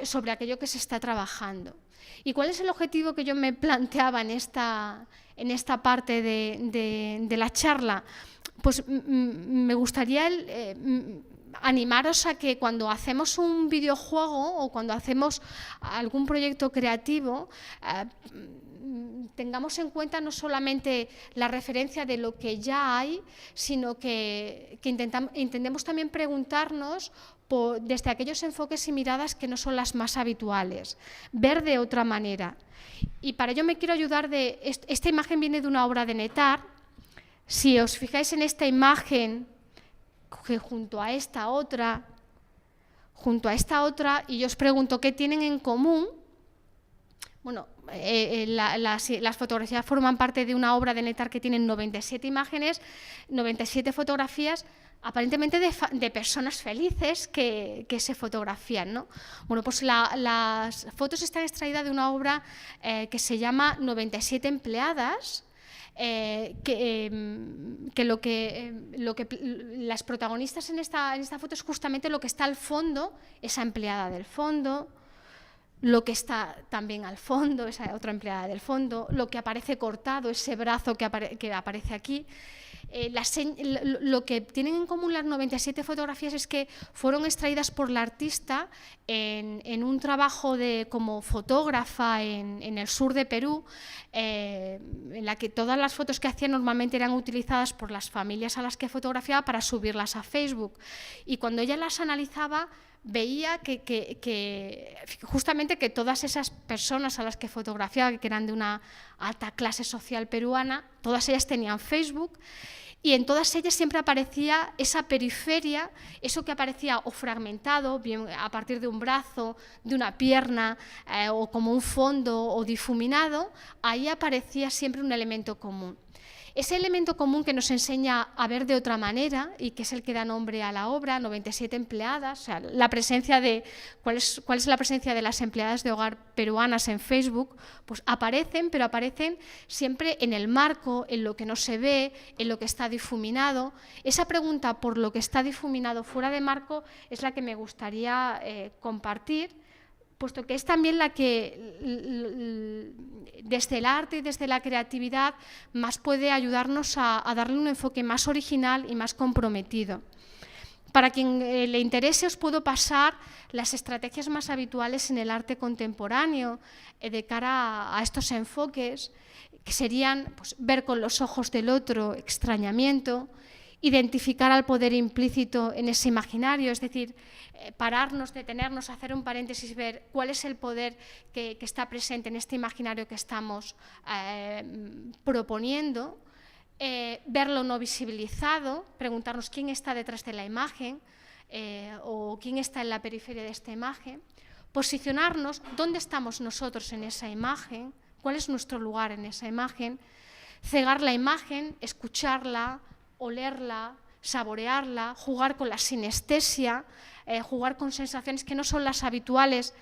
sobre aquello que se está trabajando. ¿Y cuál es el objetivo que yo me planteaba en esta parte de la charla? Pues me gustaría animaros a que cuando hacemos un videojuego o cuando hacemos algún proyecto creativo, tengamos en cuenta no solamente la referencia de lo que ya hay, sino que intentemos también preguntarnos desde aquellos enfoques y miradas que no son las más habituales, ver de otra manera. Y para ello me quiero ayudar esta imagen viene de una obra de Netar. Si os fijáis en esta imagen, que junto a esta otra, y yo os pregunto qué tienen en común, bueno, las fotografías forman parte de una obra de Netar que tiene 97 imágenes, 97 fotografías, aparentemente de personas felices que se fotografían, ¿no? Bueno, pues las fotos están extraídas de una obra que se llama 97 empleadas, las protagonistas en esta foto es justamente lo que está al fondo, esa empleada del fondo, lo que está también al fondo, esa otra empleada del fondo, lo que aparece cortado, ese brazo que aparece aquí. Lo que tienen en común las 97 fotografías es que fueron extraídas por la artista en un trabajo como fotógrafa en el sur de Perú, en la que todas las fotos que hacía normalmente eran utilizadas por las familias a las que fotografiaba para subirlas a Facebook. Y cuando ella las analizaba, veía que justamente que todas esas personas a las que fotografiaba, que eran de una alta clase social peruana, todas ellas tenían Facebook, y en todas ellas siempre aparecía esa periferia, eso que aparecía o fragmentado, bien a partir de un brazo, de una pierna, o como un fondo o difuminado, ahí aparecía siempre un elemento común. Ese elemento común que nos enseña a ver de otra manera y que es el que da nombre a la obra, 97 empleadas, o sea, la presencia ¿cuál es la presencia de las empleadas de hogar peruanas en Facebook? Pues aparecen, pero aparecen siempre en el marco, en lo que no se ve, en lo que está difuminado. Esa pregunta por lo que está difuminado fuera de marco es la que me gustaría compartir, puesto que es también la que desde el arte y desde la creatividad más puede ayudarnos a darle un enfoque más original y más comprometido. Para quien le interese, os puedo pasar las estrategias más habituales en el arte contemporáneo de cara a estos enfoques, que serían pues, ver con los ojos del otro, extrañamiento, identificar al poder implícito en ese imaginario, es decir, pararnos, detenernos, hacer un paréntesis y ver cuál es el poder que está presente en este imaginario que estamos proponiendo, verlo no visibilizado, preguntarnos quién está detrás de la imagen o quién está en la periferia de esta imagen, posicionarnos, dónde estamos nosotros en esa imagen, cuál es nuestro lugar en esa imagen, cegar la imagen, escucharla, olerla, saborearla, jugar con la sinestesia, jugar con sensaciones que no son las habituales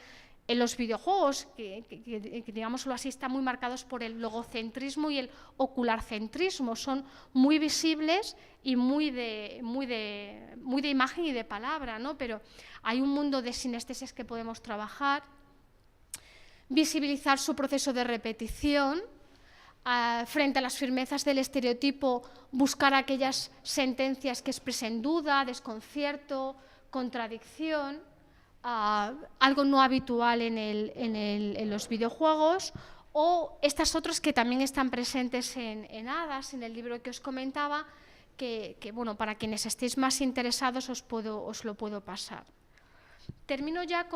en los videojuegos, que digámoslo así, están muy marcados por el logocentrismo y el ocularcentrismo, son muy visibles y muy de imagen y de palabra, ¿no? Pero hay un mundo de sinestesias que podemos trabajar, visibilizar su proceso de repetición, frente a las firmezas del estereotipo, buscar aquellas sentencias que expresen duda, desconcierto, contradicción, algo no habitual en los videojuegos, o estas otras que también están presentes en Hadas, en el libro que os comentaba, que bueno, para quienes estéis más interesados os lo puedo pasar. Termino ya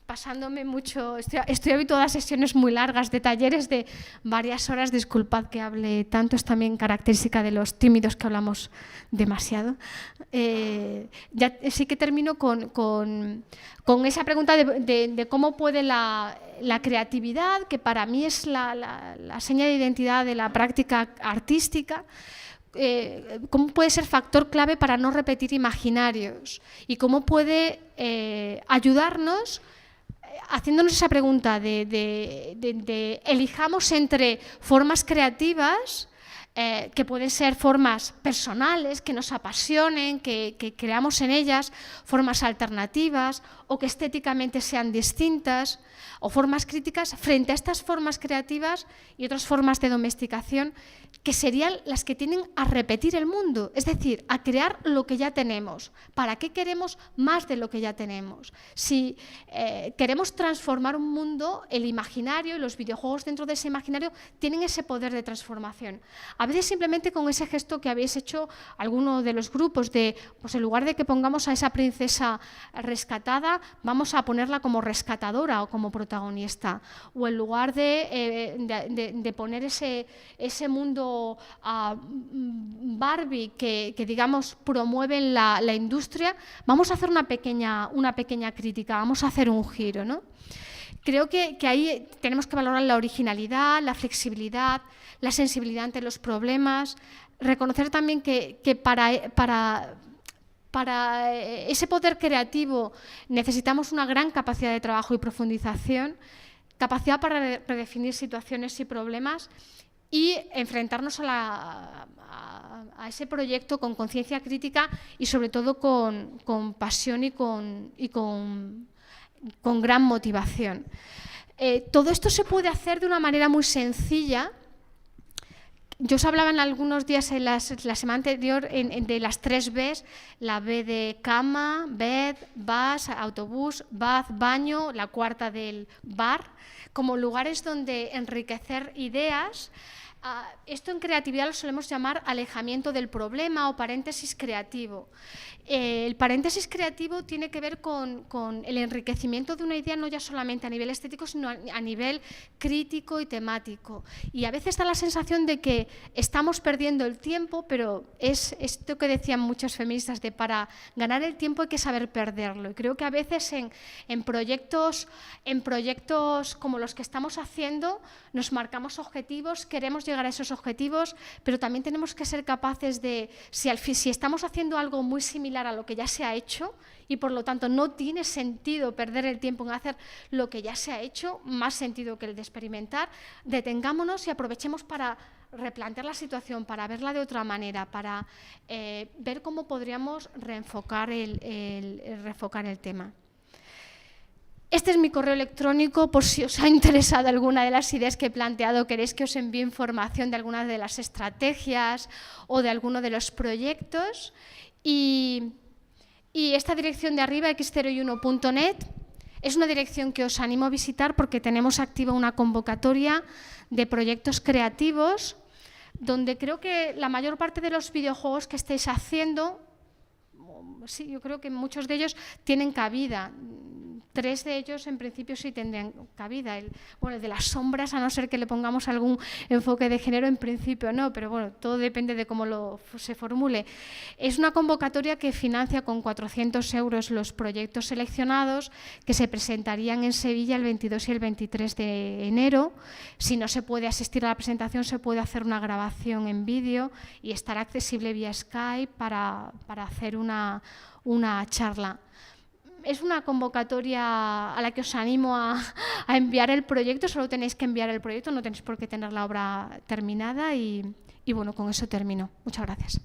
pasándome mucho, estoy habituada a sesiones muy largas, de talleres de varias horas, disculpad que hable tanto, es también característica de los tímidos que hablamos demasiado. Ya sí que termino con esa pregunta de cómo puede la creatividad, que para mí es la seña de identidad de la práctica artística, cómo puede ser factor clave para no repetir imaginarios y cómo puede ayudarnos haciéndonos esa pregunta de elijamos entre formas creativas que pueden ser formas personales, que nos apasionen, que creamos en ellas, formas alternativas o que estéticamente sean distintas, o formas críticas frente a estas formas creativas y otras formas de domesticación que serían las que tienden a repetir el mundo, es decir, a crear lo que ya tenemos. ¿Para qué queremos más de lo que ya tenemos? Si queremos transformar un mundo, el imaginario y los videojuegos dentro de ese imaginario tienen ese poder de transformación. A veces simplemente con ese gesto que habéis hecho alguno de los grupos de, pues en lugar de que pongamos a esa princesa rescatada, vamos a ponerla como rescatadora o como protagonista. O en lugar de poner ese mundo Barbie que digamos promueven la industria, vamos a hacer una pequeña crítica, vamos a hacer un giro, ¿no? Creo que ahí tenemos que valorar la originalidad, la flexibilidad, la sensibilidad ante los problemas, reconocer también que para ese poder creativo necesitamos una gran capacidad de trabajo y profundización, capacidad para redefinir situaciones y problemas y enfrentarnos a ese proyecto con conciencia crítica y sobre todo con pasión y con gran motivación. Todo esto se puede hacer de una manera muy sencilla. Yo os hablaba en algunos días, la semana anterior, de las 3 Bs, la B de cama, bed, bus, autobús, bath, baño, la cuarta del bar, como lugares donde enriquecer ideas. Esto en creatividad lo solemos llamar alejamiento del problema o paréntesis creativo. El paréntesis creativo tiene que ver con el enriquecimiento de una idea no ya solamente a nivel estético, sino a nivel crítico y temático. Y a veces da la sensación de que estamos perdiendo el tiempo, pero es esto que decían muchos feministas, de para ganar el tiempo hay que saber perderlo. Y creo que a veces en proyectos como los que estamos haciendo nos marcamos objetivos, queremos llegar a esos objetivos, pero también tenemos que ser capaces de, si estamos haciendo algo muy similar a lo que ya se ha hecho y por lo tanto no tiene sentido perder el tiempo en hacer lo que ya se ha hecho, más sentido que el de experimentar, detengámonos y aprovechemos para replantear la situación, para verla de otra manera, para ver cómo podríamos reenfocar el tema. Este es mi correo electrónico por si os ha interesado alguna de las ideas que he planteado, queréis que os envíe información de alguna de las estrategias o de alguno de los proyectos. Y esta dirección de arriba, x01.net, es una dirección que os animo a visitar porque tenemos activa una convocatoria de proyectos creativos donde creo que la mayor parte de los videojuegos que estáis haciendo, sí, yo creo que muchos de ellos tienen cabida. 3 de ellos en principio sí tendrían cabida. El de las sombras, a no ser que le pongamos algún enfoque de género, en principio no, pero bueno, todo depende de cómo se formule. Es una convocatoria que financia con 400 euros los proyectos seleccionados que se presentarían en Sevilla el 22 y el 23 de enero. Si no se puede asistir a la presentación, se puede hacer una grabación en vídeo y estará accesible vía Skype para hacer una charla. Es una convocatoria a la que os animo a enviar el proyecto, solo tenéis que enviar el proyecto, no tenéis por qué tener la obra terminada y bueno, con eso termino. Muchas gracias.